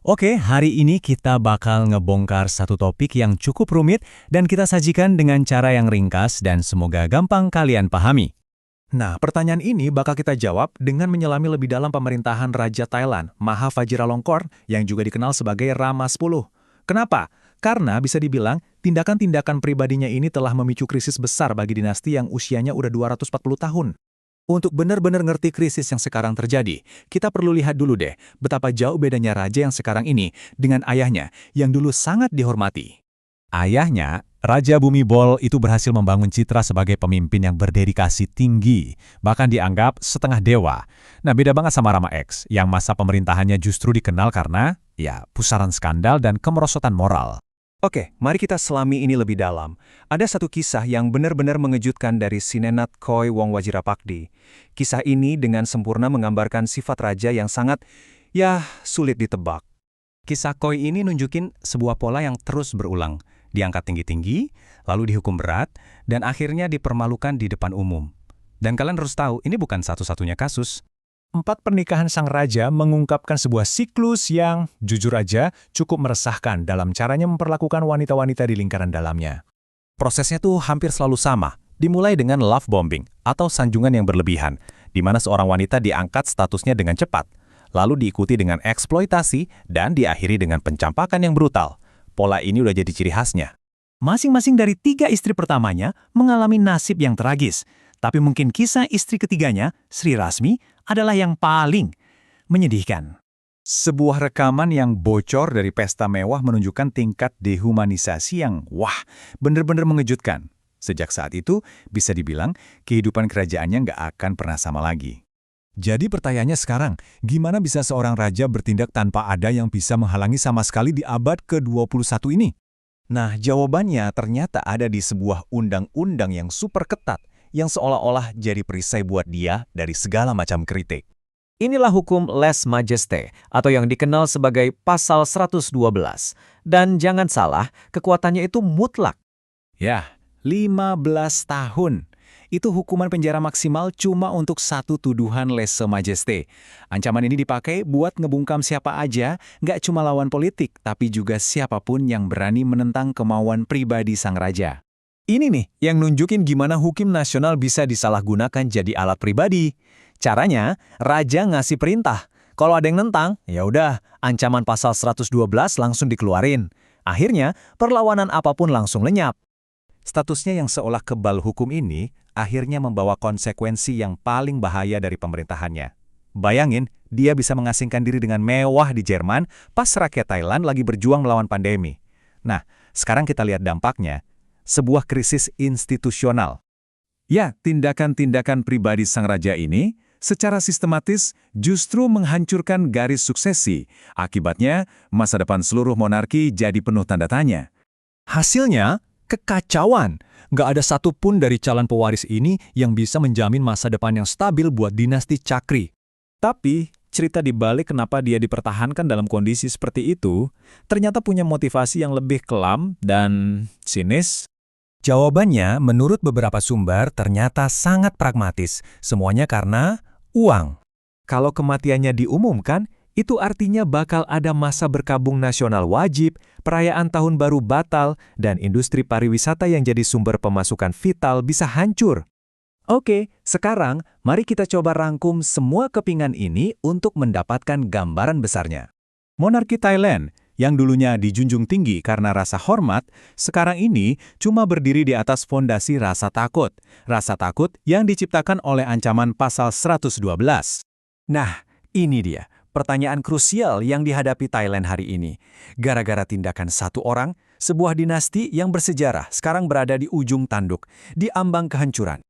Oke, hari ini kita bakal ngebongkar satu topik yang cukup rumit dan kita sajikan dengan cara yang ringkas dan semoga gampang kalian pahami. Nah, pertanyaan ini bakal kita jawab dengan menyelami lebih dalam pemerintahan Raja Thailand, Maha Vajiralongkorn, yang juga dikenal sebagai Rama 10. Kenapa? Karena bisa dibilang, tindakan-tindakan pribadinya ini telah memicu krisis besar bagi dinasti yang usianya udah 240 tahun. Untuk benar-benar ngerti krisis yang sekarang terjadi, kita perlu lihat dulu deh betapa jauh bedanya raja yang sekarang ini dengan ayahnya yang dulu sangat dihormati. Ayahnya, Raja Bumibol itu berhasil membangun citra sebagai pemimpin yang berdedikasi tinggi, bahkan dianggap setengah dewa. Nah, beda banget sama Rama X, yang masa pemerintahannya justru dikenal karena, pusaran skandal dan kemerosotan moral. Oke, mari kita selami ini lebih dalam. Ada satu kisah yang benar-benar mengejutkan dari Sinenat Khoi Wong Wajirapakdi. Kisah ini dengan sempurna menggambarkan sifat raja yang sangat, sulit ditebak. Kisah Khoi ini nunjukin sebuah pola yang terus berulang. Diangkat tinggi-tinggi, lalu dihukum berat, dan akhirnya dipermalukan di depan umum. Dan kalian harus tahu, ini bukan satu-satunya kasus. 4 pernikahan sang raja mengungkapkan sebuah siklus yang, jujur aja, cukup meresahkan dalam caranya memperlakukan wanita-wanita di lingkaran dalamnya. Prosesnya tuh hampir selalu sama, dimulai dengan love bombing atau sanjungan yang berlebihan, di mana seorang wanita diangkat statusnya dengan cepat, lalu diikuti dengan eksploitasi dan diakhiri dengan pencampakan yang brutal. Pola ini udah jadi ciri khasnya. Masing-masing dari 3 istri pertamanya mengalami nasib yang tragis, tapi mungkin kisah istri ketiganya, Sri Rasmi, adalah yang paling menyedihkan. Sebuah rekaman yang bocor dari pesta mewah menunjukkan tingkat dehumanisasi yang, bener-bener mengejutkan. Sejak saat itu, bisa dibilang, kehidupan kerajaannya nggak akan pernah sama lagi. Jadi pertanyaannya sekarang, gimana bisa seorang raja bertindak tanpa ada yang bisa menghalangi sama sekali di abad ke-21 ini? Nah, jawabannya ternyata ada di sebuah undang-undang yang super ketat, yang seolah-olah jadi perisai buat dia dari segala macam kritik. Inilah hukum lèse majesté atau yang dikenal sebagai pasal 112. Dan jangan salah, kekuatannya itu mutlak. 15 tahun. Itu hukuman penjara maksimal cuma untuk satu tuduhan lèse majesté. Ancaman ini dipakai buat ngebungkam siapa aja, nggak cuma lawan politik, tapi juga siapapun yang berani menentang kemauan pribadi sang raja. Ini nih yang nunjukin gimana hukum nasional bisa disalahgunakan jadi alat pribadi. Caranya, raja ngasih perintah. Kalau ada yang nentang, ya udah, ancaman pasal 112 langsung dikeluarin. Akhirnya, perlawanan apapun langsung lenyap. Statusnya yang seolah kebal hukum ini akhirnya membawa konsekuensi yang paling bahaya dari pemerintahannya. Bayangin, dia bisa mengasingkan diri dengan mewah di Jerman pas rakyat Thailand lagi berjuang melawan pandemi. Nah, sekarang kita lihat dampaknya. Sebuah krisis institusional. Tindakan-tindakan pribadi sang raja ini secara sistematis justru menghancurkan garis suksesi. Akibatnya, masa depan seluruh monarki jadi penuh tanda tanya. Hasilnya, kekacauan. Nggak ada satupun dari calon pewaris ini yang bisa menjamin masa depan yang stabil buat dinasti Chakri. Tapi, cerita di balik kenapa dia dipertahankan dalam kondisi seperti itu, ternyata punya motivasi yang lebih kelam dan sinis. Jawabannya, menurut beberapa sumber, ternyata sangat pragmatis. Semuanya karena uang. Kalau kematiannya diumumkan, itu artinya bakal ada masa berkabung nasional wajib, perayaan tahun baru batal, dan industri pariwisata yang jadi sumber pemasukan vital bisa hancur. Oke, sekarang mari kita coba rangkum semua kepingan ini untuk mendapatkan gambaran besarnya. Monarki Thailand, yang dulunya dijunjung tinggi karena rasa hormat, sekarang ini cuma berdiri di atas fondasi rasa takut. Rasa takut yang diciptakan oleh ancaman pasal 112. Nah, ini dia pertanyaan krusial yang dihadapi Thailand hari ini. Gara-gara tindakan satu orang, sebuah dinasti yang bersejarah sekarang berada di ujung tanduk, di ambang kehancuran.